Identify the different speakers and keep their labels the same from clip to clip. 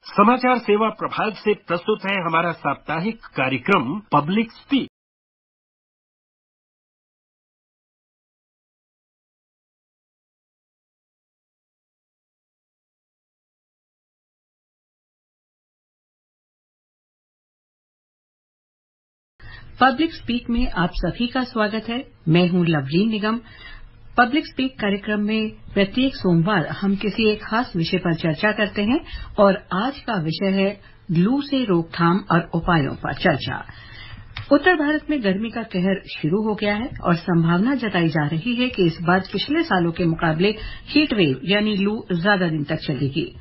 Speaker 1: समाचार सेवा प्रभाग से प्रस्तुत है हमारा साप्ताहिक कार्यक्रम पब्लिक स्पीक।
Speaker 2: पब्लिक स्पीक में आप सभी का स्वागत है। मैं हूं लवलीन निगम। पब्लिक स्पीक कार्यक्रम में प्रत्येक सोमवार हम किसी एक खास विषय पर चर्चा करते हैं और आज का विषय है लू से रोकथाम और उपायों पर चर्चा। उत्तर भारत में गर्मी का कहर शुरू हो गया है और संभावना जताई जा रही है कि इस बार पिछले सालों के मुकाबले हीट वेव यानी लू ज्यादा दिन तक चलेगी।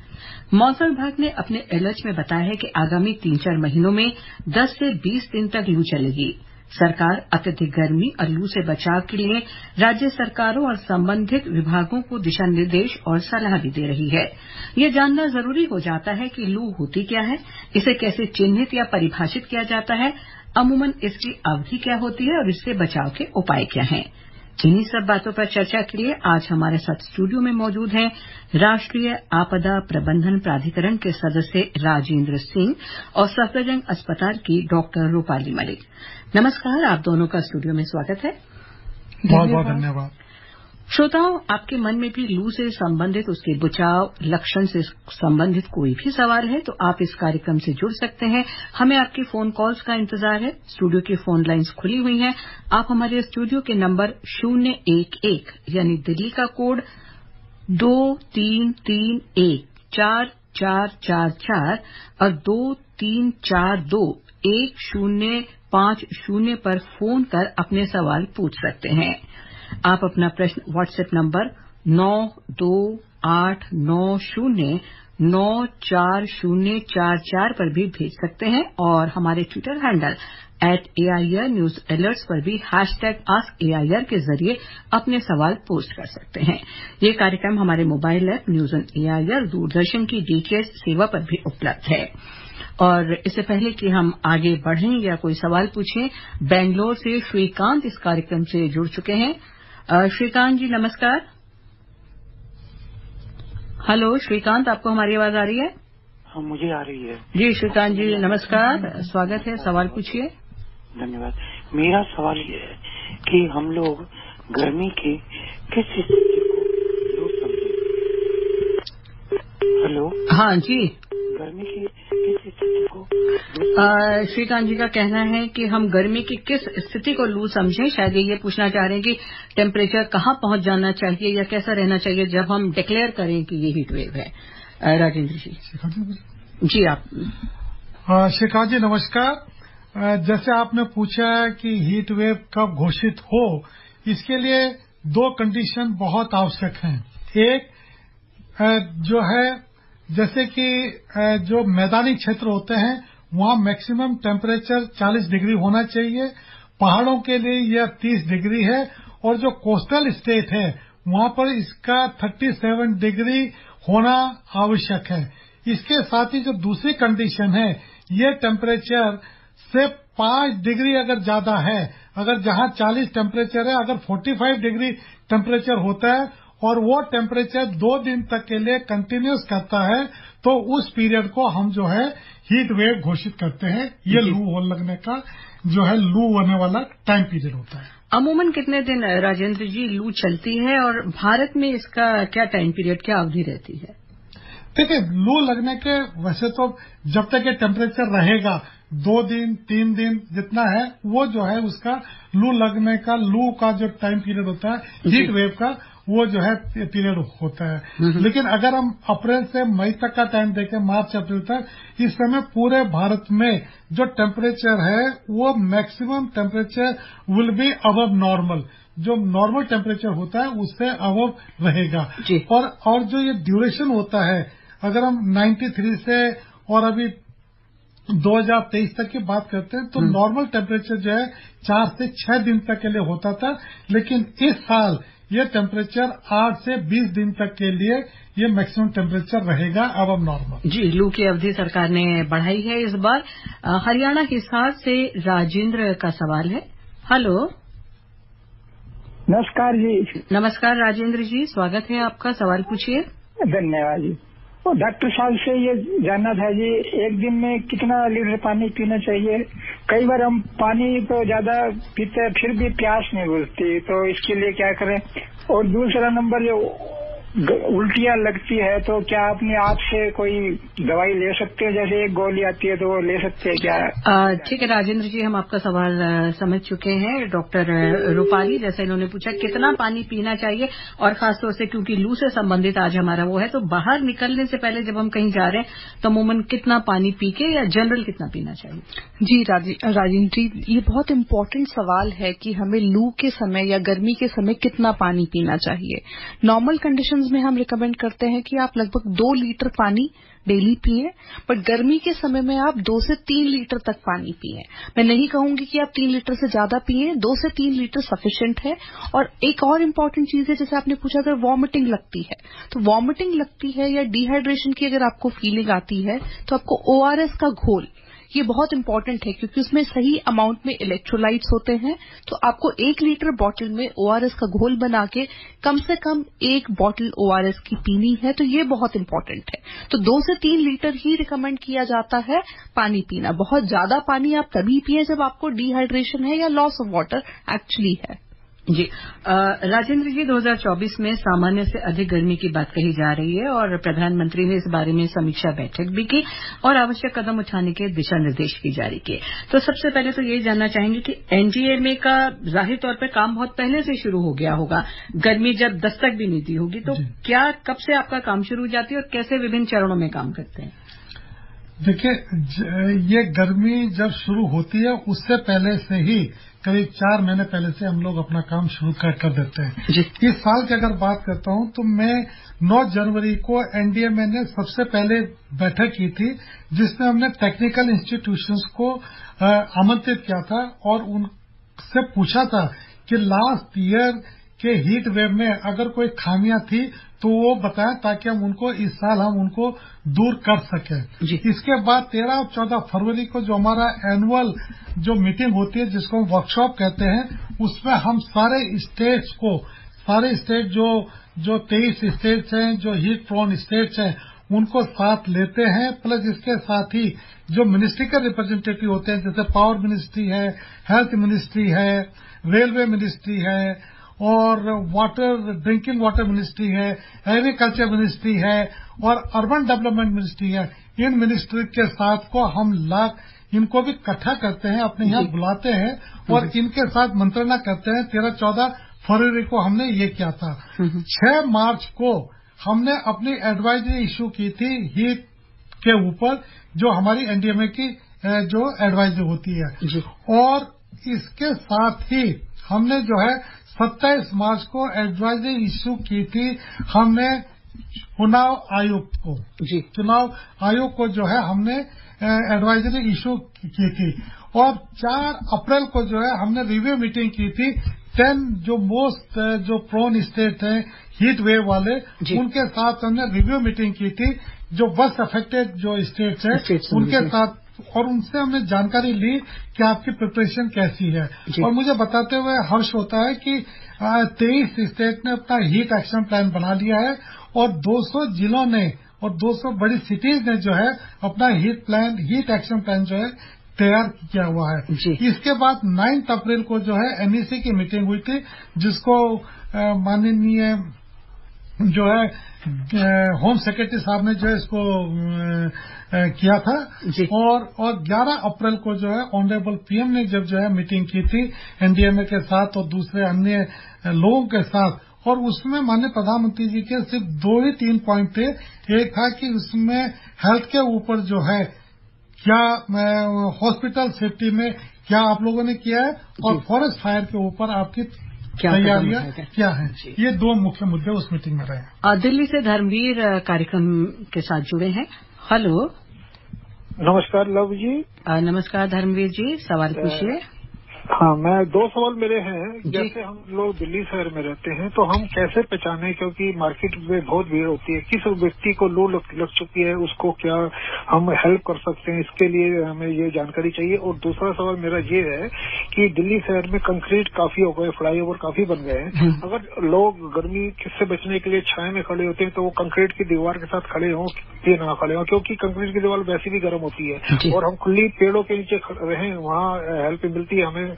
Speaker 2: मौसम विभाग ने अपने अलर्ट में बताया है कि आगामी 3-4 महीनों में 10 से 20 दिन तक लू चलेगी। सरकार अत्यधिक गर्मी और लू से बचाव के लिए राज्य सरकारों और संबंधित विभागों को दिशा निर्देश और सलाह भी दे रही है। यह जानना जरूरी हो जाता है कि लू होती क्या है, इसे कैसे चिन्हित या परिभाषित किया जाता है, अमूमन इसकी अवधि क्या होती है और इससे बचाव के उपाय क्या हैं। इन्हीं सब बातों पर चर्चा के लिए आज हमारे साथ स्टूडियो में मौजूद हैं राष्ट्रीय आपदा प्रबंधन प्राधिकरण के सदस्य राजेंद्र सिंह और सफदरजंग अस्पताल की डॉक्टर रूपाली मलिक। नमस्कार, आप दोनों का स्टूडियो में स्वागत है।
Speaker 3: बहुत बहुत धन्यवाद।
Speaker 2: श्रोताओं, आपके मन में भी लू से संबंधित, उसके बचाव लक्षण से संबंधित कोई भी सवाल है तो आप इस कार्यक्रम से जुड़ सकते हैं। हमें आपके फोन कॉल्स का इंतजार है। स्टूडियो की फोन लाइंस खुली हुई हैं। आप हमारे स्टूडियो के नंबर 011 यानी दिल्ली का कोड 2331-4444 और 2342-1050 पर फोन कर अपने सवाल पूछ सकते हैं। आप अपना प्रश्न व्हाट्सएप नंबर 9289094044 पर भी भेज सकते हैं और हमारे Twitter handle @AIR News Alerts पर भी #AskAIR के जरिए अपने सवाल पोस्ट कर सकते हैं। ये कार्यक्रम हमारे mobile app news on AIR, Doordarshan की DTH सेवा पर भी उपलब्ध है। और इससे पहले कि हम आगे बढ़ें या कोई सवाल पूछें, बेंगलोर से श्रीकांत इस कार्यक्रम से जुड़ चुके हैं। श्रीकांत जी नमस्कार। हेलो श्रीकांत, आपको हमारी आवाज आ रही है?
Speaker 4: हाँ, मुझे आ रही है।
Speaker 2: जी श्रीकांत जी नमस्कार, स्वागत है। सवाल पूछिए।
Speaker 4: धन्यवाद। मेरा सवाल ये है कि हम लोग गर्मी की किस स्थिति को लू समझे? हेलो।
Speaker 2: हाँ जी,
Speaker 4: गर्मी की किस स्थिति को
Speaker 2: श्रीकांत जी का कहना है कि हम गर्मी की किस स्थिति को लू समझें। शायद ये पूछना चाह रहे हैं कि टेम्परेचर कहाँ पहुंच जाना चाहिए या कैसा रहना चाहिए जब हम डिक्लेयर करें कि ये हीट वेव है। राजेंद्र जी आप।
Speaker 3: शेखर जी नमस्कार। जैसे आपने पूछा है कि हीट वेव कब घोषित हो, इसके लिए 2 कंडीशन बहुत आवश्यक हैं। एक जो है, जैसे कि जो मैदानी क्षेत्र होते हैं वहां मैक्सिमम टेम्परेचर 40 डिग्री होना चाहिए। पहाड़ों के लिए यह 30 डिग्री है और जो कोस्टल स्टेट है वहां पर इसका 37 डिग्री होना आवश्यक है। इसके साथ ही जो दूसरी कंडीशन है, ये टेम्परेचर से 5 डिग्री अगर ज्यादा है, अगर जहां 40 टेम्परेचर है, अगर 45 डिग्री टेम्परेचर होता है और वो टेम्परेचर 2 दिन तक के लिए कंटिन्यूस करता है तो उस पीरियड को हम जो है हीट वेव घोषित करते हैं। ये लू लगने का जो है लू होने वाला टाइम पीरियड होता है।
Speaker 2: अमूमन कितने दिन राजेंद्र जी लू चलती है और भारत में इसका क्या टाइम पीरियड, क्या अवधि रहती है?
Speaker 3: देखिए, लू लगने के वैसे तो जब तक ये टेम्परेचर रहेगा 2 दिन 3 दिन जितना है वो जो है उसका लू लगने का, लू का जो टाइम पीरियड होता है हीट वेव का, वो जो है पीरियड होता है। लेकिन अगर हम अप्रैल से मई तक का टाइम देखें, मार्च अप्रैल तक, इस समय पूरे भारत में जो टेम्परेचर है वो maximum temperature will be above normal. जो नॉर्मल टेम्परेचर होता है उससे अबव रहेगा। और जो ये ड्यूरेशन होता है, अगर हम 93 से और अभी 2023 तक की बात करते हैं तो नॉर्मल टेम्परेचर जो है 4 से 6 दिन तक के लिए होता था, लेकिन इस साल ये टेम्परेचर 8 से 20 दिन तक के लिए ये मैक्सिमम टेम्परेचर रहेगा अबव नॉर्मल।
Speaker 2: जी, लू की अवधि सरकार ने बढ़ाई है इस बार। हरियाणा हिसार से राजेंद्र का सवाल है। हेलो।
Speaker 5: नमस्कार जी।
Speaker 2: नमस्कार राजेंद्र जी, स्वागत है आपका। सवाल पूछिए।
Speaker 5: धन्यवाद जी। डॉक्टर साहब से ये जानना था जी, एक दिन में कितना लीटर पानी पीना चाहिए? कई बार हम पानी तो ज्यादा पीते हैं फिर भी प्यास नहीं बुझती, तो इसके लिए क्या करें? और दूसरा नंबर, जो उल्टियां लगती है तो क्या अपने आप से कोई दवाई ले सकते हैं? जैसे एक गोली आती है तो वो ले सकते हैं क्या?
Speaker 2: ठीक है राजेंद्र जी, हम आपका सवाल समझ चुके हैं। डॉक्टर रूपाली, जैसे इन्होंने पूछा कितना पानी पीना चाहिए, और खासतौर से क्योंकि लू से संबंधित आज हमारा वो है, तो बाहर निकलने से पहले जब हम कहीं जा रहे हैं तो अमूमन कितना पानी पी के या जनरल कितना पीना चाहिए?
Speaker 6: जी राजेंद्र जी, ये बहुत इम्पोर्टेंट सवाल है कि हमें लू के समय या गर्मी के समय कितना पानी पीना चाहिए। नॉर्मल कंडीशंस में हम रिकमेंड करते हैं कि आप लगभग 2 लीटर पानी डेली पिए, बट गर्मी के समय में आप 2 से 3 लीटर तक पानी पिए। मैं नहीं कहूंगी कि आप 3 लीटर से ज्यादा पिए, 2 से 3 लीटर सफिशिएंट है। और एक और इम्पोर्टेंट चीज है, जैसे आपने पूछा अगर वॉमिटिंग लगती है, तो वॉमिटिंग लगती है या डिहाइड्रेशन की अगर आपको फीलिंग आती है तो आपको ORS का घोल, ये बहुत इंपॉर्टेंट है क्योंकि उसमें सही अमाउंट में इलेक्ट्रोलाइट्स होते हैं। तो आपको 1 लीटर बॉटल में ORS का घोल बना के कम से कम 1 बॉटल ORS की पीनी है, तो ये बहुत इंपॉर्टेंट है। तो 2 से 3 लीटर ही रिकमेंड किया जाता है पानी पीना। बहुत ज्यादा पानी आप तभी पिए जब आपको डिहाइड्रेशन है या लॉस ऑफ वाटर एक्चुअली है।
Speaker 2: जी राजेंद्र जी, 2024 में सामान्य से अधिक गर्मी की बात कही जा रही है और प्रधानमंत्री ने इस बारे में समीक्षा बैठक भी की और आवश्यक कदम उठाने के दिशा निर्देश भी जारी किए। तो सबसे पहले तो यही जानना चाहेंगे कि एनडीएमए का जाहिर तौर पर काम बहुत पहले से शुरू हो गया होगा, गर्मी जब दस्तक भी नहीं दी होगी, तो क्या कब से आपका काम शुरू हो जाती है और कैसे विभिन्न चरणों में काम करते हैं?
Speaker 3: देखिए, ये गर्मी जब शुरू होती है उससे पहले से ही करीब 4 महीने पहले से हम लोग अपना काम शुरू कर देते हैं। इस साल की अगर बात करता हूं तो मैं 9 जनवरी को एनडीएमए ने सबसे पहले बैठक की थी, जिसमें हमने टेक्निकल इंस्टीट्यूशंस को आमंत्रित किया था और उनसे पूछा था कि लास्ट ईयर के हीट वेव में अगर कोई खामियां थी तो वो बताएं, ताकि हम उनको इस साल हम उनको दूर कर सकें। इसके बाद 13 और 14 फरवरी को जो हमारा एनुअल जो मीटिंग होती है, जिसको हम वर्कशॉप कहते हैं, उसमें हम सारे स्टेट जो 23 स्टेट्स हैं, जो हीट प्रोन स्टेट्स हैं, उनको साथ लेते हैं। प्लस इसके साथ ही जो मिनिस्ट्री के रिप्रेजेंटेटिव होते हैं, जैसे पावर मिनिस्ट्री है, हेल्थ मिनिस्ट्री है, रेलवे मिनिस्ट्री है और ड्रिंकिंग वाटर मिनिस्ट्री है, एग्रीकल्चर मिनिस्ट्री है और अर्बन डेवलपमेंट मिनिस्ट्री है। इन मिनिस्ट्री के साथ को हम इनको भी इकट्ठा करते हैं, अपने यहाँ बुलाते हैं और इनके साथ मंत्रणा करते हैं। 13-14 फरवरी को हमने ये किया था। 6 मार्च को हमने अपनी एडवाइजरी इश्यू की थी हीट के ऊपर, जो हमारी एनडीएमए की जो एडवाइजरी होती है। और इसके साथ ही हमने जो है 27 मार्च को एडवाइजरी इश्यू की थी हमने चुनाव आयोग को जो है हमने एडवाइजरी इश्यू की थी। और 4 अप्रैल को जो है हमने रिव्यू मीटिंग की थी 10 जो प्रोन स्टेट हैं हीट वेव वाले, उनके साथ हमने रिव्यू मीटिंग की थी। जो वर्स्ट अफेक्टेड जो स्टेट्स हैं उनके साथ, और उनसे हमने जानकारी ली कि आपकी प्रिपरेशन कैसी है। और मुझे बताते हुए हर्ष होता है कि 23 स्टेट ने अपना हीट एक्शन प्लान बना लिया है और 200 जिलों ने और 200 बड़ी सिटीज ने जो है अपना हीट एक्शन प्लान जो है तैयार किया हुआ है। इसके बाद 9 अप्रैल को जो है एनईसी की मीटिंग हुई थी, जिसको माननीय जो है होम सेक्रेटरी साहब ने जो है इसको किया था। और 11 अप्रैल को जो है ऑनरेबल पीएम ने जब जो है मीटिंग की थी एनडीएमए के साथ और दूसरे अन्य लोगों के साथ, और उसमें माननीय प्रधानमंत्री जी के सिर्फ 2 ही 3 पॉइंट थे। एक था कि उसमें हेल्थ के ऊपर जो है क्या हॉस्पिटल सेफ्टी में क्या आप लोगों ने किया है और फॉरेस्ट फायर के ऊपर आपकी तैयारियां क्या हैं। ये 2 मुख्य मुद्दे उस मीटिंग में रहे।
Speaker 2: दिल्ली से धर्मवीर कार्यक्रम के साथ जुड़े हैं। हेलो,
Speaker 5: नमस्कार लव जी।
Speaker 2: नमस्कार धर्मवीर जी, सवाल पूछिए।
Speaker 7: हाँ, मैं 2 सवाल मेरे हैं। जैसे हम लोग दिल्ली शहर में रहते हैं तो हम कैसे पहचाने, क्योंकि मार्केट में बहुत भीड़ होती है, किस व्यक्ति को लू लग चुकी है उसको क्या हम हेल्प कर सकते हैं, इसके लिए हमें ये जानकारी चाहिए। और दूसरा सवाल मेरा ये है कि दिल्ली शहर में कंक्रीट काफी हो गए, फ्लाईओवर काफी बन गए हैं, अगर लोग गर्मी से बचने के लिए छाया में खड़े होते हैं तो वो कंक्रीट की दीवार के साथ खड़े हों या ना खड़े हों, क्योंकि कंक्रीट की दीवार वैसे भी गर्म होती है और हम खुली पेड़ों के नीचे रहें, वहाँ हेल्प मिलती है हमें।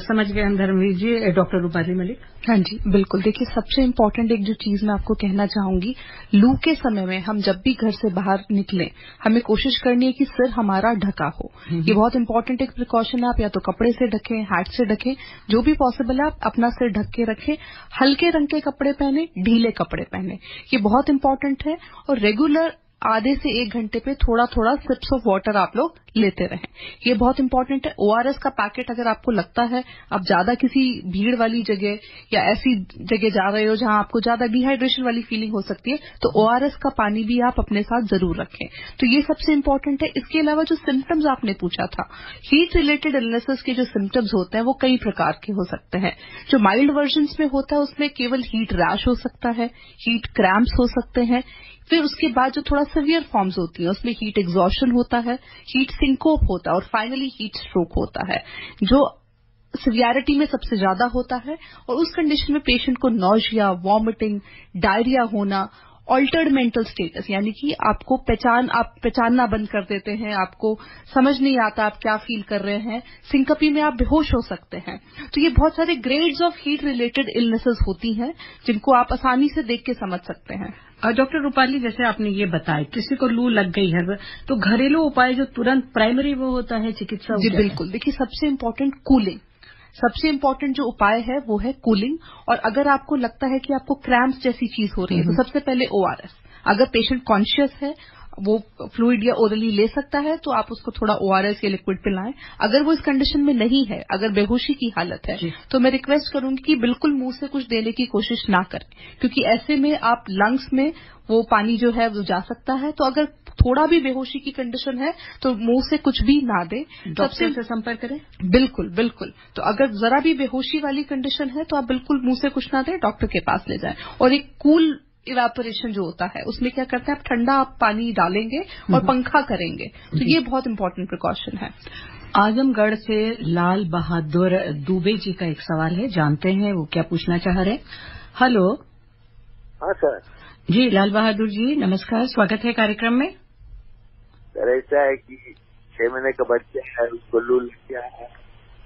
Speaker 2: समझ गए हम धर्मवीर जी। डॉक्टर रूपाली मलिक।
Speaker 6: हाँ जी, बिल्कुल। देखिए, सबसे इम्पोर्टेंट एक जो चीज मैं आपको कहना चाहूंगी, लू के समय में हम जब भी घर से बाहर निकलें, हमें कोशिश करनी है कि सिर हमारा ढका हो। ये बहुत इम्पोर्टेंट एक प्रिकॉशन है। आप या तो कपड़े से ढकें, हैट से ढकें, जो भी पॉसिबल है आप अपना सिर ढक के रखें। हल्के रंग के कपड़े पहने, ढीले कपड़े पहने, ये बहुत इम्पोर्टेंट है। और रेगुलर आधे से 1 घंटे पे थोड़ा थोड़ा सिप्स ऑफ वाटर आप लोग लेते रहें, ये बहुत इंपॉर्टेंट है। ORS का पैकेट अगर आपको लगता है आप ज्यादा किसी भीड़ वाली जगह या ऐसी जगह जा रहे हो जहां आपको ज्यादा डिहाइड्रेशन वाली फीलिंग हो सकती है, तो ORS का पानी भी आप अपने साथ जरूर रखें। तो ये सबसे इंपॉर्टेंट है। इसके अलावा जो सिम्टम्स आपने पूछा था, हीट रिलेटेड इलनेसेस के जो सिम्टम्स होते हैं वो कई प्रकार के हो सकते हैं। जो माइल्ड वर्जन में होता है उसमें केवल हीट रैश हो सकता है, हीट क्रैम्प्स हो सकते हैं। फिर उसके बाद जो थोड़ा सीवियर फॉर्म्स होती है उसमें हीट एग्जॉशन होता है, हीट सिंकोप होता है और फाइनली हीट स्ट्रोक होता है, जो सिवियरिटी में सबसे ज्यादा होता है। और उस कंडीशन में पेशेंट को नॉजिया, वॉमिटिंग, डायरिया होना, ऑल्टर्ड मेंटल स्टेटस, यानी कि आप पहचानना बंद कर देते हैं, आपको समझ नहीं आता आप क्या फील कर रहे हैं, सिंकपी में आप बेहोश हो सकते हैं। तो ये बहुत सारे grades of heat related illnesses होती हैं जिनको आप आसानी से देख के समझ सकते हैं।
Speaker 2: डॉक्टर रूपाली, जैसे आपने ये बताया किसी को लू लग गई है तो घरेलू उपाय जो तुरंत प्राइमरी वो होता है चिकित्सा।
Speaker 6: जी बिल्कुल। देखिए, सबसे इम्पोर्टेंट कूलिंग, सबसे इम्पोर्टेंट जो उपाय है वो है कूलिंग। और अगर आपको लगता है कि आपको क्रैम्प्स जैसी चीज हो रही है तो सबसे पहले ORS, अगर पेशेंट कॉन्शियस है वो फ्लूइड या ओरली ले सकता है तो आप उसको थोड़ा ORS या लिक्विड पिलाएं। अगर वो इस कंडीशन में नहीं है, अगर बेहोशी की हालत है, तो मैं रिक्वेस्ट करूंगी कि बिल्कुल मुंह से कुछ देने की कोशिश ना करें, क्योंकि ऐसे में आप लंग्स में वो पानी जो है वो जा सकता है। तो अगर थोड़ा भी बेहोशी की कंडीशन है तो मुंह से कुछ भी ना दें,
Speaker 2: डॉक्टर से संपर्क करें।
Speaker 6: बिल्कुल बिल्कुल। तो अगर जरा भी बेहोशी वाली कंडीशन है तो आप बिल्कुल मुंह से कुछ ना दें, डॉक्टर के पास ले जाएं। और एक कूल इवेपोरेशन जो होता है उसमें क्या करते हैं, आप ठंडा पानी डालेंगे और पंखा करेंगे, तो ये बहुत इंपॉर्टेंट प्रिकॉशन है।
Speaker 2: आजमगढ़ से लाल बहादुर दुबे जी का एक सवाल है, जानते हैं वो क्या पूछना चाह रहे हैं। हेलो।
Speaker 8: हाँ सर
Speaker 2: जी, लाल बहादुर जी नमस्कार, स्वागत है कार्यक्रम में।
Speaker 8: सर ऐसा है कि 6 महीने का बच्चा है, उसको लू लग गया है,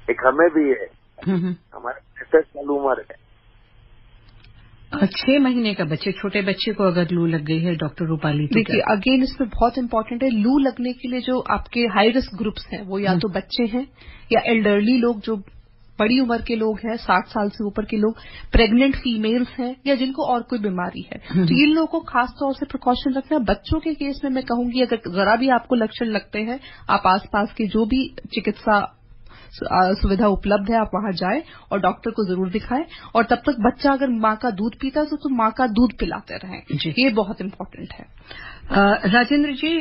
Speaker 8: एक हमें भी है, हमारे 65 साल उम्र है।
Speaker 2: 6 महीने का बच्चे, छोटे बच्चे को अगर लू लग गई है डॉक्टर रूपाली,
Speaker 6: देखिए अगेन इसमें बहुत इंपॉर्टेंट है, लू लगने के लिए जो आपके हाई रिस्क ग्रुप्स हैं वो या तो बच्चे हैं या एल्डरली लोग, जो बड़ी उम्र के लोग हैं, 60 साल से ऊपर के लोग, प्रेग्नेंट फीमेल्स हैं या जिनको और कोई बीमारी है, तो इन लोगों को खास तौर से प्रिकॉशन रखना। बच्चों के केस में मैं कहूंगी अगर जरा भी आपको लक्षण लगते हैं, आप आसपास के जो भी चिकित्सा सुविधा उपलब्ध है आप वहां जाएं और डॉक्टर को जरूर दिखाएं। और तब तक बच्चा अगर मां का दूध पीता है तो मां का दूध पिलाते रहें, ये बहुत इंपॉर्टेंट है।
Speaker 2: राजेंद्र जी,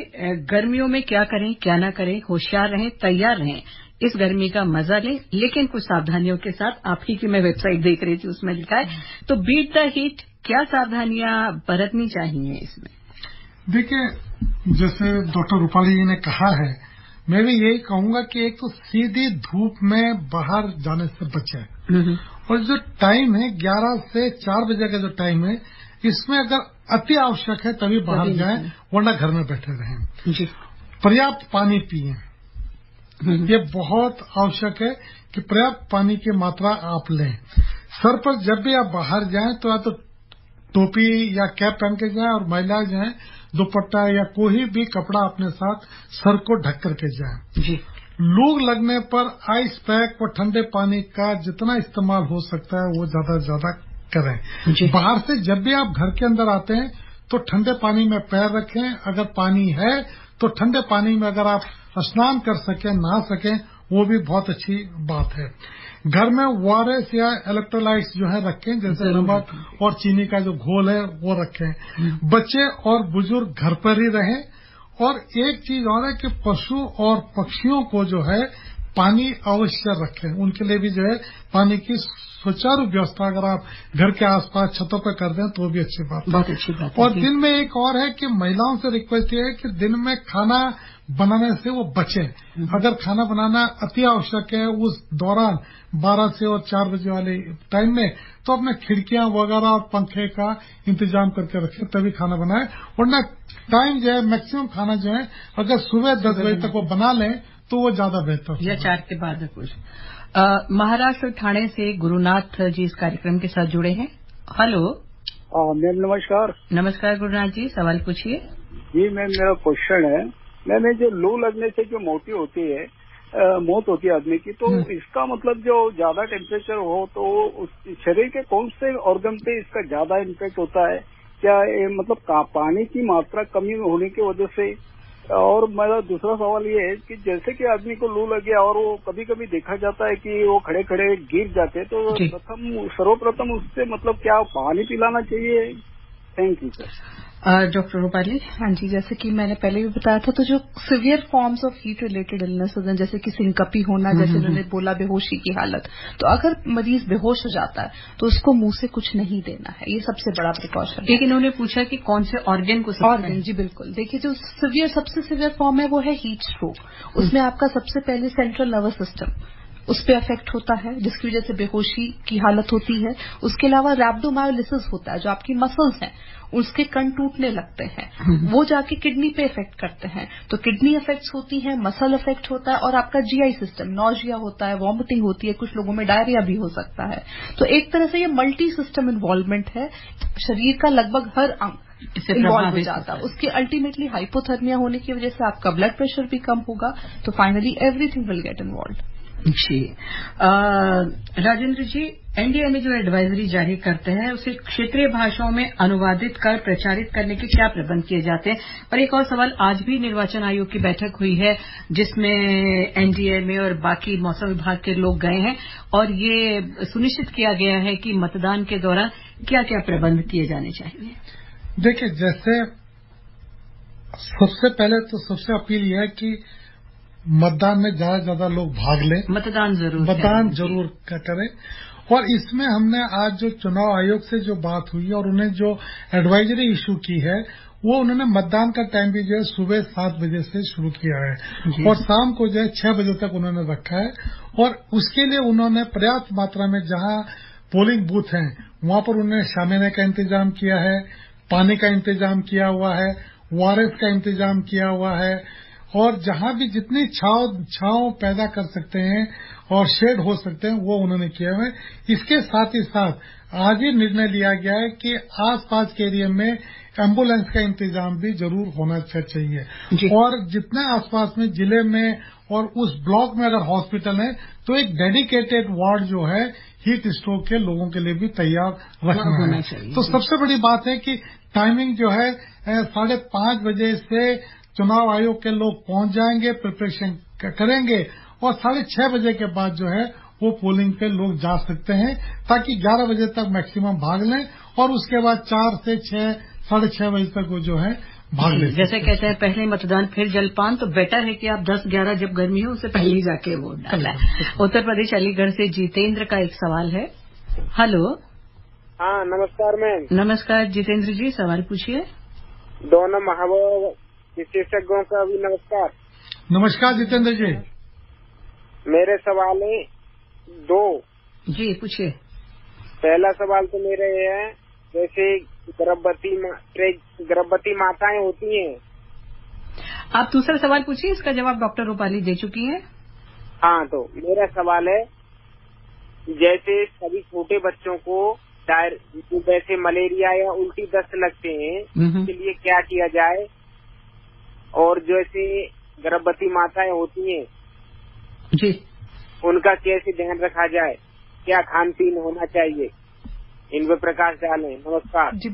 Speaker 2: गर्मियों में क्या करें क्या ना करें, होशियार रहें, तैयार रहें, इस गर्मी का मजा लें, लेकिन कुछ सावधानियों के साथ। आप ही की मैं वेबसाइट देख रही थी, उसमें लिखा है, तो बीट द हीट, क्या सावधानियां बरतनी चाहिए इसमें?
Speaker 3: देखिए, जैसे डॉक्टर रूपाली जी ने कहा है, मैं भी यही कहूंगा कि एक तो सीधी धूप में बाहर जाने से बचें, और जो टाइम है 11 से 4 बजे का जो टाइम है, इसमें अगर अति आवश्यक है तभी बाहर जाएं, वरना घर में बैठे रहें। पर्याप्त पानी पिएं, ये बहुत आवश्यक है कि पर्याप्त पानी की मात्रा आप लें। सर पर जब भी आप बाहर जाएं तो या तो टोपी या कैप पहन के जाएं, और महिलाएं जाएं दुपट्टा या कोई भी कपड़ा अपने साथ सर को ढक करके जाएं। लू लगने पर आइस पैक और ठंडे पानी का जितना इस्तेमाल हो सकता है वो ज्यादा से ज्यादा करें। बाहर से जब भी आप घर के अंदर आते हैं तो ठंडे पानी में पैर रखें, अगर पानी है तो ठंडे पानी में अगर आप स्नान कर सकें, नहा सकें, वो भी बहुत अच्छी बात है। घर में ORS या इलेक्ट्रोलाइट्स जो है रखें, जैसे नमक और चीनी का जो घोल है वो रखें। बच्चे और बुजुर्ग घर पर ही रहें। और एक चीज और है कि पशु और पक्षियों को जो है पानी अवश्य रखें। उनके लिए भी जो है पानी की सुचारू व्यवस्था अगर आप घर के आसपास छतों पर कर दें तो भी अच्छी बात है।
Speaker 2: बहुत अच्छी बात है।
Speaker 3: और दिन में एक और है कि महिलाओं से रिक्वेस्ट ये है कि दिन में खाना बनाने से वो बचे। अगर खाना बनाना अति आवश्यक है उस दौरान 12 से और 4 बजे वाले टाइम में, तो अपने खिड़कियां वगैरह और पंखे का इंतजाम करके रखें तभी खाना बनाए। वरना टाइम जो है मैक्सिमम खाना जो है अगर सुबह 10 बजे तक वो बना लें तो वो ज्यादा बेहतर
Speaker 2: या 4 के बाद कुछ। महाराष्ट्र ठाणे से गुरुनाथ जी इस कार्यक्रम के साथ जुड़े हैं। हेलो
Speaker 5: मैम नमस्कार।
Speaker 2: नमस्कार गुरुनाथ जी, सवाल पूछिए।
Speaker 5: जी मैम मेरा क्वेश्चन है, मैंने जो लू लगने से जो मौत होती है आदमी की, तो इसका मतलब जो ज्यादा टेम्परेचर हो तो शरीर के कौन से ऑर्गन पे इसका ज्यादा इम्पैक्ट होता है? क्या मतलब पानी की मात्रा कमी होने की वजह से? और मेरा दूसरा सवाल ये है कि जैसे कि आदमी को लू लगे और वो कभी कभी देखा जाता है कि वो खड़े खड़े गिर जाते, तो सर्वप्रथम उससे मतलब क्या पानी पिलाना चाहिए? Thank you sir.
Speaker 2: Doctor Rupali.
Speaker 6: हाँ जी, जैसे कि मैंने पहले भी बताया था, तो जो severe forms of heat related illnesses हैं, जैसे कि सिंकपी होना, जैसे उन्होंने बोला बेहोशी की हालत, तो अगर मरीज बेहोश हो जाता है तो उसको मुंह से कुछ नहीं देना है, ये सबसे बड़ा प्रिकॉशन।
Speaker 2: लेकिन उन्होंने पूछा कि कौन से ऑर्गन को?
Speaker 6: ऑर्गन, जी बिल्कुल। देखिए जो सबसे सिवियर फॉर्म है वो है हीट स्ट्रोक। उसमें आपका सबसे पहले सेंट्रल नर्वस सिस्टम उस पे अफेक्ट होता है, जिसकी वजह से बेहोशी की हालत होती है। उसके अलावा रैप्डोमायोलिसिस होता है, जो आपकी मसल्स हैं उसके कण टूटने लगते हैं, वो जाके किडनी पे इफेक्ट करते हैं, तो किडनी इफेक्ट्स होती है, मसल इफेक्ट होता है, और आपका जीआई सिस्टम, नॉजिया होता है, वॉमिटिंग होती है, कुछ लोगों में डायरिया भी हो सकता है। तो एक तरह से ये मल्टी सिस्टम इन्वॉल्वमेंट है, शरीर का लगभग हर अंग इन्वॉल्व हो जाता है। उसके अल्टीमेटली हाइपोथर्मिया होने की वजह से आपका ब्लड प्रेशर भी कम होगा, तो finally everything will get involve.
Speaker 2: जी राजेंद्र जी, एनडीए में जो एडवाइजरी जारी करते हैं उसे क्षेत्रीय भाषाओं में अनुवादित कर प्रचारित करने के क्या प्रबंध किए जाते हैं? और एक और सवाल, आज भी निर्वाचन आयोग की बैठक हुई है जिसमें एनडीए में और बाकी मौसम विभाग के लोग गए हैं और ये सुनिश्चित किया गया है कि मतदान के दौरान क्या क्या प्रबंध किए जाने चाहिए।
Speaker 3: देखिए, जैसे सबसे पहले तो सबसे अपील यह है कि मतदान में ज्यादा से ज्यादा लोग भाग लें, मतदान जरूर करें। और इसमें हमने आज जो चुनाव आयोग से जो बात हुई और उन्हें जो एडवाइजरी इशू की है, वो उन्होंने मतदान का टाइम भी जो है सुबह 7 बजे से शुरू किया है और शाम को जो है 6 बजे तक उन्होंने रखा है। और उसके लिए उन्होंने पर्याप्त मात्रा में जहां पोलिंग बूथ हैं वहां पर उन्होंने शामियाने का इंतजाम किया है, पानी का इंतजाम किया हुआ है, ओआरएस का इंतजाम किया हुआ है, और जहां भी जितनी छांव पैदा कर सकते हैं और शेड हो सकते हैं वो उन्होंने किया है। इसके साथ ही साथ आज ही निर्णय लिया गया है कि आसपास के एरिया में एम्बुलेंस का इंतजाम भी जरूर होना चाहिए। और जितने आसपास में जिले में और उस ब्लॉक में अगर हॉस्पिटल है तो एक डेडिकेटेड वार्ड जो है हीट स्ट्रोक के लोगों के लिए भी तैयार रखना है। तो सबसे बड़ी बात है कि टाइमिंग जो है 5:30 बजे से चुनाव आयोग के लोग पहुंच जाएंगे, प्रिपरेशन करेंगे और 6:30 बजे के बाद जो है वो पोलिंग पे लोग जा सकते हैं, ताकि 11 बजे तक मैक्सिमम भाग लें और उसके बाद 4 से 6, 6:30 बजे तक वो जो है भाग लें।
Speaker 2: जैसे कहते हैं पहले मतदान फिर जलपान, तो बेटर है कि आप 10-11 जब गर्मी हो उससे पहले ही जाके वोट डालें। उत्तर प्रदेश अलीगढ़ से जितेंद्र का एक सवाल है। हेलो।
Speaker 9: हाँ नमस्कार मैम।
Speaker 2: नमस्कार जितेंद्र जी, सवाल पूछिए।
Speaker 9: दोनों महावो विशेषज्ञों का भी नमस्कार।
Speaker 3: नमस्कार जितेंद्र जी।
Speaker 9: मेरे सवाल है 2।
Speaker 2: जी पूछिए।
Speaker 9: पहला सवाल तो मेरा ये है, जैसे गर्भवती माताएं होती हैं।
Speaker 2: आप दूसरा सवाल पूछिए, इसका जवाब डॉक्टर रूपाली दे चुकी हैं।
Speaker 9: हाँ, तो मेरा सवाल है, जैसे सभी छोटे बच्चों को वैसे मलेरिया या उल्टी दस्त लगते हैं, इसके लिए क्या किया जाए? और जैसे गर्भवती माताएं होती हैं
Speaker 2: जी,
Speaker 9: उनका कैसे ध्यान रखा जाए? क्या खान पीन होना चाहिए? इन पे प्रकाश डालें। नमस्कार।
Speaker 6: जी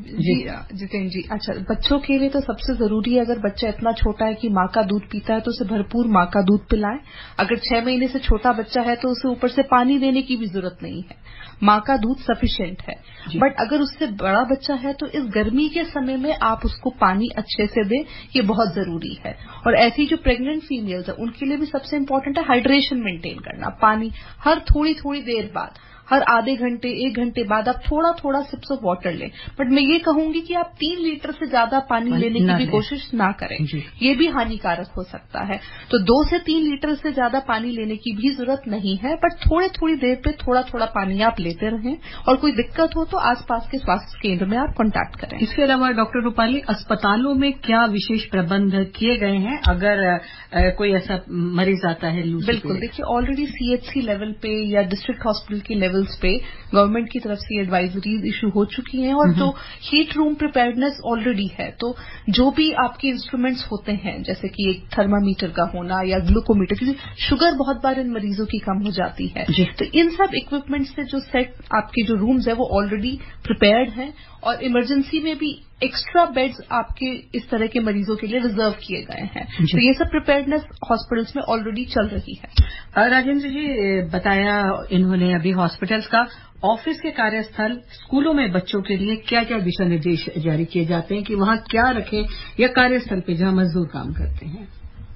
Speaker 6: जितेंद्र जी, अच्छा, बच्चों के लिए तो सबसे जरूरी है, अगर बच्चा इतना छोटा है कि माँ का दूध पीता है तो उसे भरपूर माँ का दूध पिलाएं। अगर 6 महीने से छोटा बच्चा है तो उसे ऊपर से पानी देने की भी जरूरत नहीं है, माँ का दूध सफिशिएंट है। बट अगर उससे बड़ा बच्चा है तो इस गर्मी के समय में आप उसको पानी अच्छे से दें, ये बहुत जरूरी है। और ऐसी जो प्रेग्नेंट फीमेल्स है उनके लिए भी सबसे इम्पोर्टेंट है हाइड्रेशन मेंटेन करना। पानी हर थोड़ी थोड़ी देर बाद, हर आधे घंटे 1 घंटे बाद आप थोड़ा थोड़ा सिप्स ऑफ वाटर लें। बट मैं ये कहूंगी कि आप 3 लीटर से ज्यादा पानी लेने की भी कोशिश ना करें, ये भी हानिकारक हो सकता है। तो 2 से 3 लीटर से ज्यादा पानी लेने की भी जरूरत नहीं है, बट थोड़े थोड़ी देर पे थोड़ा थोड़ा पानी आप लेते रहें। और कोई दिक्कत हो तो आसपास के स्वास्थ्य केंद्र में आप कॉन्टैक्ट करें।
Speaker 2: इसके अलावा डॉक्टर रूपाली, अस्पतालों में क्या विशेष प्रबंध किए गए हैं अगर कोई ऐसा मरीज आता है लू से?
Speaker 6: बिल्कुल, देखिए ऑलरेडी CHC लेवल पे या डिस्ट्रिक्ट हॉस्पिटल के लेवल्स पे गवर्नमेंट की तरफ से एडवाइजरीज इशू हो चुकी हैं और जो हीट रूम प्रिपेयर्डनेस ऑलरेडी है, तो जो भी आपके इंस्ट्रूमेंट्स होते हैं जैसे कि एक थर्मामीटर का होना या ग्लूकोमीटर, क्योंकि शुगर बहुत बार इन मरीजों की कम हो जाती है, तो इन सब इक्विपमेंट से जो सेट आपके जो रूम्स है वो ऑलरेडी प्रिपेयर्ड हैं। और इमरजेंसी में भी एक्स्ट्रा बेड्स आपके इस तरह के मरीजों के लिए रिजर्व किए गए हैं। तो ये सब प्रिपेयर्डनेस हॉस्पिटल्स में ऑलरेडी चल रही है।
Speaker 2: राजेंद्र जी, बताया इन्होंने अभी हॉस्पिटल्स का, ऑफिस के कार्यस्थल, स्कूलों में बच्चों के लिए क्या क्या दिशा निर्देश जारी किए जाते हैं कि वहां क्या रखें, या कार्यस्थल पे जहां मजदूर काम करते हैं?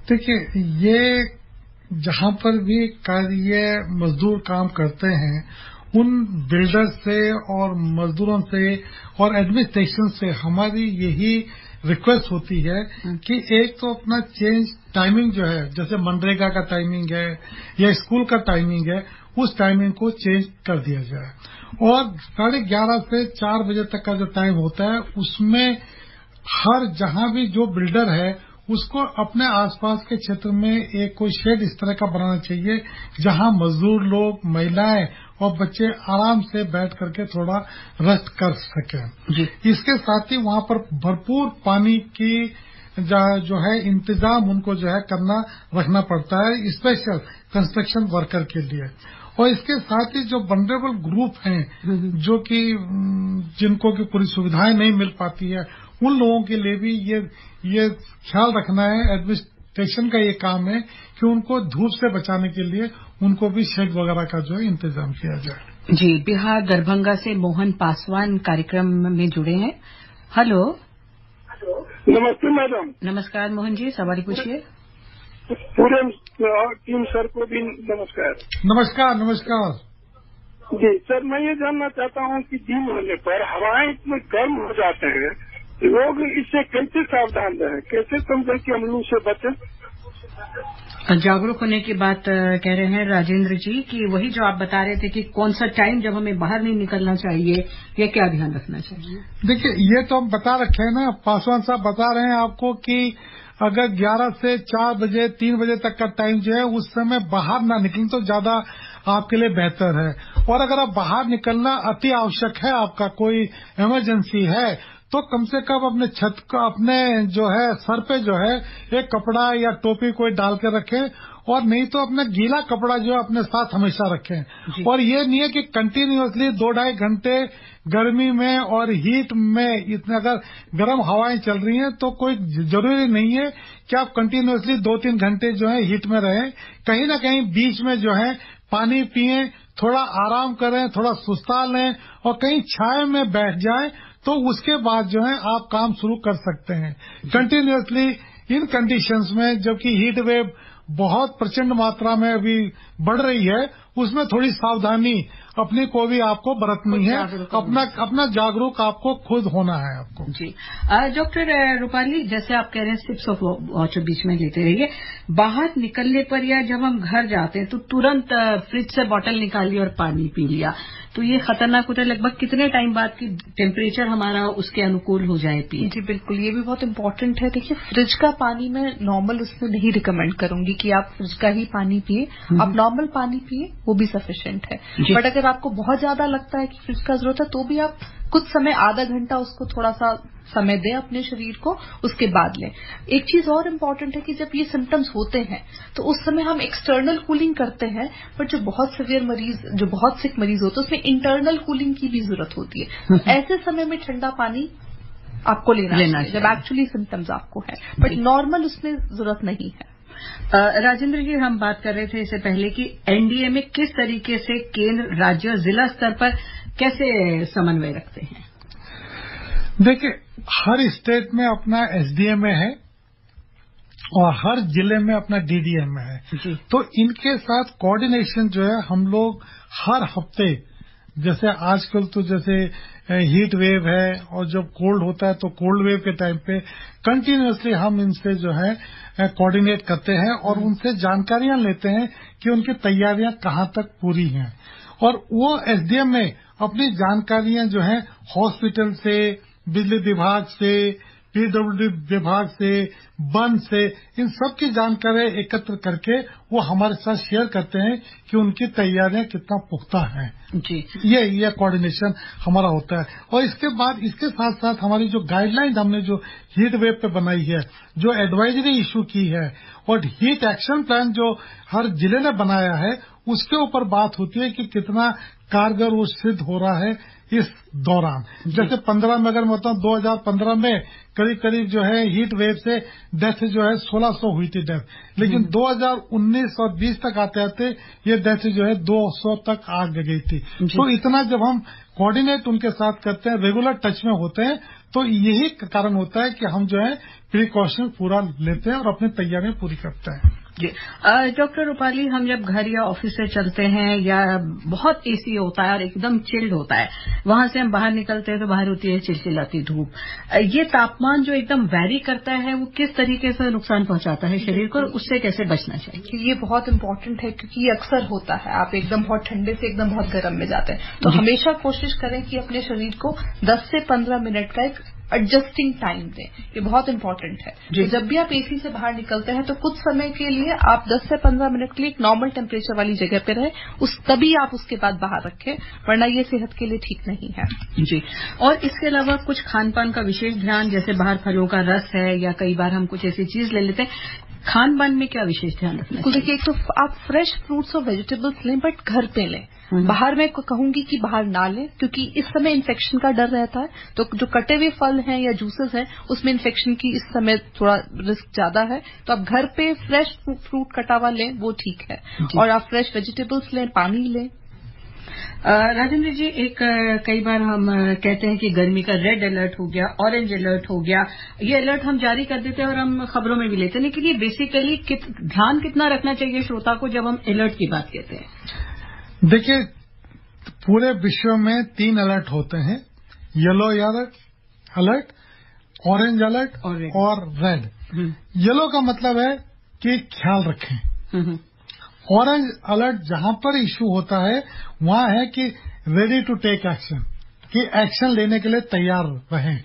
Speaker 3: देखिए, ये जहां पर भी कार्य मजदूर काम करते हैं उन बिल्डर्स से और मजदूरों से और एडमिनिस्ट्रेशन से हमारी यही रिक्वेस्ट होती है कि एक तो अपना चेंज टाइमिंग जो है, जैसे मनरेगा का टाइमिंग है या स्कूल का टाइमिंग है, उस टाइमिंग को चेंज कर दिया जाए। और 11:30 से 4 बजे तक का जो टाइम होता है उसमें हर जहां भी जो बिल्डर है उसको अपने आसपास के क्षेत्र में एक कोई शेड इस तरह का बनाना चाहिए जहां मजदूर लोग, महिलाएं और बच्चे आराम से बैठ करके थोड़ा रेस्ट कर सकें। इसके साथ ही वहां पर भरपूर पानी की जो है इंतजाम उनको जो है रखना पड़ता है, स्पेशल कंस्ट्रक्शन वर्कर के लिए। और इसके साथ ही जो वल्नरेबल ग्रुप हैं जो कि जिनको की पूरी सुविधाएं नहीं मिल पाती है, उन लोगों के लिए भी ये ख्याल रखना है, एडमिनिस्ट्रेशन का ये काम है कि उनको धूप से बचाने के लिए उनको भी शेड वगैरह का जो है इंतजाम किया जाए।
Speaker 2: जी, बिहार दरभंगा से मोहन पासवान कार्यक्रम में जुड़े हैं। हेलो।
Speaker 10: नमस्ते मैडम।
Speaker 2: नमस्कार मोहन जी, सवाल पूछिए।
Speaker 10: पूरे टीम सर को भी नमस्कार।
Speaker 3: नमस्कार। नमस्कार
Speaker 10: जी सर, मैं ये जानना चाहता हूँ कि दिन होने पर हवाएं इतने गर्म हो जाते हैं, लोग इससे कैसे सावधान रहें, कैसे समझें कि हम लू से बचें?
Speaker 2: जागरूक होने की बात कह रहे हैं राजेंद्र जी कि वही जो आप बता रहे थे कि कौन सा टाइम जब हमें बाहर नहीं निकलना चाहिए या क्या ध्यान रखना चाहिए।
Speaker 3: देखिए, ये तो हम बता रखे हैं ना, पासवान साहब बता रहे हैं आपको कि अगर 11 से 4 बजे 3 बजे तक का टाइम जो है उस समय बाहर ना निकलें तो ज्यादा आपके लिए बेहतर है। और अगर आप बाहर निकलना अति आवश्यक है, आपका कोई इमरजेंसी है, तो कम से कम अपने छत का, अपने जो है सर पे जो है एक कपड़ा या टोपी कोई डाल के रखें, और नहीं तो अपना गीला कपड़ा जो है अपने साथ हमेशा रखें। और ये नहीं है कि कंटिन्यूअसली 2-2.5 घंटे गर्मी में और हीट में इतने अगर गर्म हवाएं चल रही हैं तो कोई जरूरी नहीं है कि आप कंटिन्यूअसली 2-3 घंटे जो है हीट में रहें। कहीं ना कहीं बीच में जो है पानी पिएं, थोड़ा आराम करें, थोड़ा सुस्ता लें और कहीं छाया में बैठ जाएं, तो उसके बाद जो है आप काम शुरू कर सकते हैं। कंटिन्यूअसली इन कंडीशंस में जबकि हीट वेव बहुत प्रचंड मात्रा में अभी बढ़ रही है, उसमें थोड़ी सावधानी अपने को भी आपको बरतनी है, अपना जागरूक आपको खुद होना है आपको।
Speaker 2: जी डॉक्टर रूपाली, जैसे आप कह रहे हैं सिप्स ऑफ वाटर बीच में लेते रहिए, बाहर निकलने पर या जब हम घर जाते हैं तो तुरंत फ्रिज से बोतल निकाल ली और पानी पी लिया, तो ये खतरनाक होता है। लगभग कितने टाइम बाद की टेम्परेचर हमारा उसके अनुकूल हो जाए पिए?
Speaker 6: जी बिल्कुल, ये भी बहुत इम्पोर्टेंट है। देखिए, फ्रिज का पानी मैं नॉर्मल उसमें नहीं रिकमेंड करूंगी कि आप फ्रिज का ही पानी पिए, आप नॉर्मल पानी पिए, वो भी सफिशिएंट है। बट अगर आपको बहुत ज्यादा लगता है कि फ्रिज का जरूरत है तो भी आप कुछ समय, आधा घंटा उसको थोड़ा सा समय दें अपने शरीर को, उसके बाद लें। एक चीज और इम्पोर्टेंट है कि जब ये सिम्टम्स होते हैं तो उस समय हम एक्सटर्नल कूलिंग करते हैं, बट जो बहुत सीवियर मरीज, जो बहुत सिक मरीज होते हैं, उसमें इंटरनल कूलिंग की भी जरूरत होती है। ऐसे समय में ठंडा पानी आपको लेना चाहिए जब एक्चुअली सिम्टम्स आपको है, बट नॉर्मल उसमें जरूरत नहीं है।
Speaker 2: राजेंद्र जी, हम बात कर रहे थे इससे पहले कि एनडीए में किस तरीके से केंद्र, राज्य, जिला स्तर पर कैसे समन्वय रखते हैं?
Speaker 3: देखिए, हर स्टेट में अपना एसडीएमए है और हर जिले में अपना डीडीएमए है। तो इनके साथ कोऑर्डिनेशन जो है हम लोग हर हफ्ते, जैसे आजकल तो जैसे हीट वेव है और जब कोल्ड होता है तो कोल्ड वेव के टाइम पे कंटिन्यूअसली हम इनसे जो है कोऑर्डिनेट करते हैं और उनसे जानकारियां लेते हैं कि उनकी तैयारियां कहां तक पूरी हैं। और वो एसडीएम में अपनी जानकारियां जो है हॉस्पिटल से, बिजली विभाग से, पीडब्ल्यूडी विभाग से, वन से, इन सब की जानकारी एकत्र करके वो हमारे साथ शेयर करते हैं कि उनकी तैयारियां कितना पुख्ता हैं।
Speaker 2: जी,
Speaker 3: ये कोऑर्डिनेशन हमारा होता है। और इसके बाद इसके साथ साथ हमारी जो गाइडलाइन हमने जो हीट वेव पे बनाई है, जो एडवाइजरी इशू की है और हीट एक्शन प्लान जो हर जिले ने बनाया है, उसके ऊपर बात होती है कि कितना कारगर वो सिद्ध हो रहा है इस दौरान। जैसे 15 में अगर मैं बताऊं, 2015 में करीब जो है हीट वेव से डेथ जो है 1600 हुई थी डेथ, लेकिन 2019 और 20 तक आते आते ये डेथ जो है 200 तक आ गई थी। तो इतना जब हम कोऑर्डिनेट उनके साथ करते हैं, रेगुलर टच में होते हैं, तो यही कारण होता है कि हम जो है प्रिकॉशन पूरा लेते हैं और अपनी तैयारियां पूरी करते हैं।
Speaker 2: डॉक्टर रूपाली, हम जब घर या ऑफिस से चलते हैं या बहुत एसी होता है और एकदम चिल्ड होता है, वहां से हम बाहर निकलते हैं तो बाहर होती है चिलचिलाती धूप। ये तापमान जो एकदम वैरी करता है, वो किस तरीके से नुकसान पहुंचाता है शरीर को, और उससे कैसे बचना चाहिए?
Speaker 6: ये बहुत इंपॉर्टेंट है क्योंकि ये अक्सर होता है, आप एकदम बहुत ठंडे से एकदम बहुत गर्म में जाते हैं। तो हमेशा कोशिश करें कि अपने शरीर को 10 से 15 मिनट का एक एडजस्टिंग टाइम दें। ये बहुत इंपॉर्टेंट है। तो जब भी आप एसी से बाहर निकलते हैं तो कुछ समय के लिए आप 10 से 15 मिनट के लिए एक नॉर्मल टेम्परेचर वाली जगह पे रहे, तभी आप उसके बाद बाहर रखें, वरना ये सेहत के लिए ठीक नहीं है।
Speaker 2: जी, और इसके अलावा कुछ खान पान का विशेष ध्यान, जैसे बाहर फलों का रस है या कई बार हम कुछ ऐसी चीज ले लेते हैं, खान पान में क्या विशेष ध्यान रखना चाहिए?
Speaker 6: देखिए, एक तो आप फ्रेश फ्रूट्स और वेजिटेबल्स लें, बट घर पे लें। बाहर मैं कहूंगी कि बाहर ना लें, क्योंकि इस समय इन्फेक्शन का डर रहता है। तो जो कटे हुए फल हैं या जूसेस हैं, उसमें इन्फेक्शन की इस समय थोड़ा रिस्क ज्यादा है। तो आप घर पे फ्रेश फ्रूट कटा हुआ लें, वो ठीक है, और आप फ्रेश वेजिटेबल्स लें, पानी लें।
Speaker 2: राजेंद्र जी, कई बार हम कहते हैं कि गर्मी का रेड अलर्ट हो गया, ऑरेंज अलर्ट हो गया, ये अलर्ट हम जारी कर देते हैं और हम खबरों में भी लेते हैं, लेकिन ये बेसिकली ध्यान कितना रखना चाहिए श्रोता को जब हम अलर्ट की बात कहते हैं?
Speaker 3: देखिए, पूरे विश्व में 3 अलर्ट होते हैं, येलो अलर्ट, ऑरेंज अलर्ट और रेड। येलो का मतलब है कि ख्याल रखें। ऑरेंज अलर्ट जहां पर इश्यू होता है वहां है कि रेडी टू टेक एक्शन, कि एक्शन लेने के लिए तैयार रहें।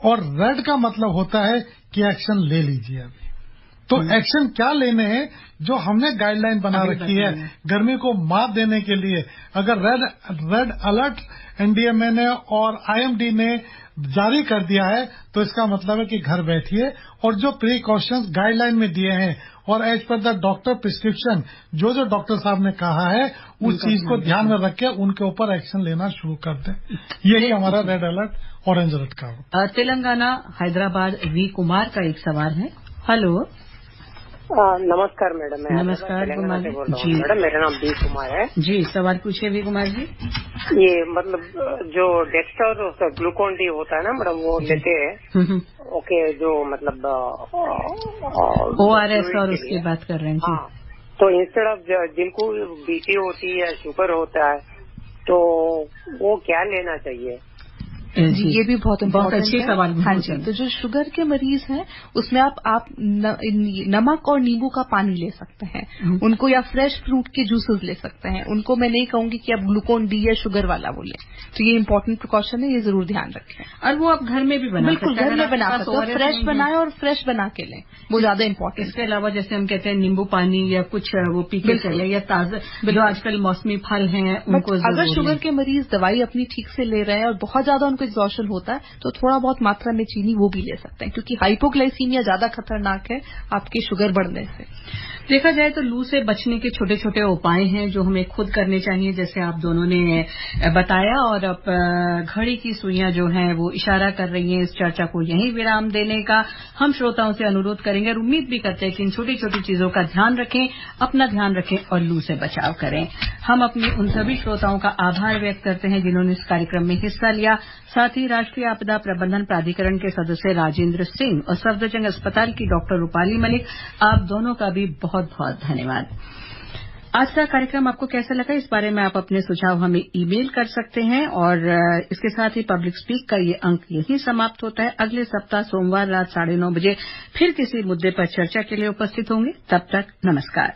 Speaker 3: और रेड का मतलब होता है कि एक्शन ले लीजिए अभी। तो एक्शन क्या लेने हैं, जो हमने गाइडलाइन बना रखी है गर्मी को मात देने के लिए। अगर रेड अलर्ट एनडीएमए ने और आईएमडी ने जारी कर दिया है तो इसका मतलब है कि घर बैठिए और जो प्रिकॉशंस गाइडलाइन में दिए हैं और as per the doctor prescription जो डॉक्टर साहब ने कहा है उस चीज को ध्यान में रख के उनके ऊपर एक्शन लेना शुरू कर दें। यही हमारा रेड अलर्ट ऑरेंज अलर्ट का।
Speaker 2: तेलंगाना हैदराबाद वी कुमार का एक सवाल है। हेलो,
Speaker 11: नमस्कार मैडम।
Speaker 2: नमस्कार कुमार जी।
Speaker 11: मैडम, मेरा नाम बी कुमार है
Speaker 2: जी। सवाल पूछिए बी कुमार जी।
Speaker 11: ये मतलब जो डेक्स्टर ग्लूकोन डी होता है ना मैडम, वो लेते हैं। ओके, जो मतलब
Speaker 2: ORS और उसकी बात कर रहे हैं जी।
Speaker 11: तो इंस्टेड ऑफ जिनको बीपी होती है, शुगर होता है, तो वो क्या लेना चाहिए?
Speaker 6: जी, ये भी बहुत
Speaker 2: अच्छी सवाल।
Speaker 6: हाँ जी, तो जो शुगर के मरीज हैं उसमें आप नमक और नींबू का पानी ले सकते हैं उनको, या फ्रेश फ्रूट के जूसेस ले सकते हैं उनको। मैं नहीं कहूंगी कि आप ग्लूकोन डी या शुगर वाला वो लें। तो ये इम्पोर्टेंट प्रिकॉशन है, ये जरूर ध्यान रखें।
Speaker 2: और वो आप घर में भी बना सकते हैं।
Speaker 6: बिल्कुल, घर में बना सकते हैं, फ्रेश बनाए और फ्रेश बना के लें, वो ज्यादा इम्पोर्टेंट।
Speaker 2: इसके अलावा जैसे हम कहते हैं नींबू पानी या कुछ वो पी के चले, या ताजा जो आजकल मौसमी फल हैं उनको।
Speaker 6: अगर शुगर के मरीज दवाई अपनी ठीक से ले रहे हैं और बहुत ज्यादा उनको को एग्जॉशन होता है तो थोड़ा बहुत मात्रा में चीनी वो भी ले सकते हैं, क्योंकि हाइपोग्लाइसीमिया ज्यादा खतरनाक है आपके शुगर बढ़ने से।
Speaker 2: देखा जाए तो लू से बचने के छोटे छोटे उपाय हैं जो हमें खुद करने चाहिए, जैसे आप दोनों ने बताया। और अब घड़ी की सुइयां जो हैं वो इशारा कर रही हैं इस चर्चा को यहीं विराम देने का। हम श्रोताओं से अनुरोध करेंगे और उम्मीद भी करते हैं कि इन छोटी छोटी चीजों का ध्यान रखें, अपना ध्यान रखें और लू से बचाव करें। हम अपने उन सभी श्रोताओं का आभार व्यक्त करते हैं जिन्होंने इस कार्यक्रम में हिस्सा लिया। साथ ही राष्ट्रीय आपदा प्रबंधन प्राधिकरण के सदस्य राजेंद्र सिंह और सफदरजंग अस्पताल की डॉक्टर रूपाली मलिक, आप दोनों का भी बहुत बहुत धन्यवाद। आज का कार्यक्रम आपको कैसा लगा, इस बारे में आप अपने सुझाव हमें ईमेल कर सकते हैं। और इसके साथ ही पब्लिक स्पीक का ये अंक यहीं समाप्त होता है। अगले सप्ताह सोमवार रात 9:30 बजे फिर किसी मुद्दे पर चर्चा के लिए उपस्थित होंगे। तब तक नमस्कार।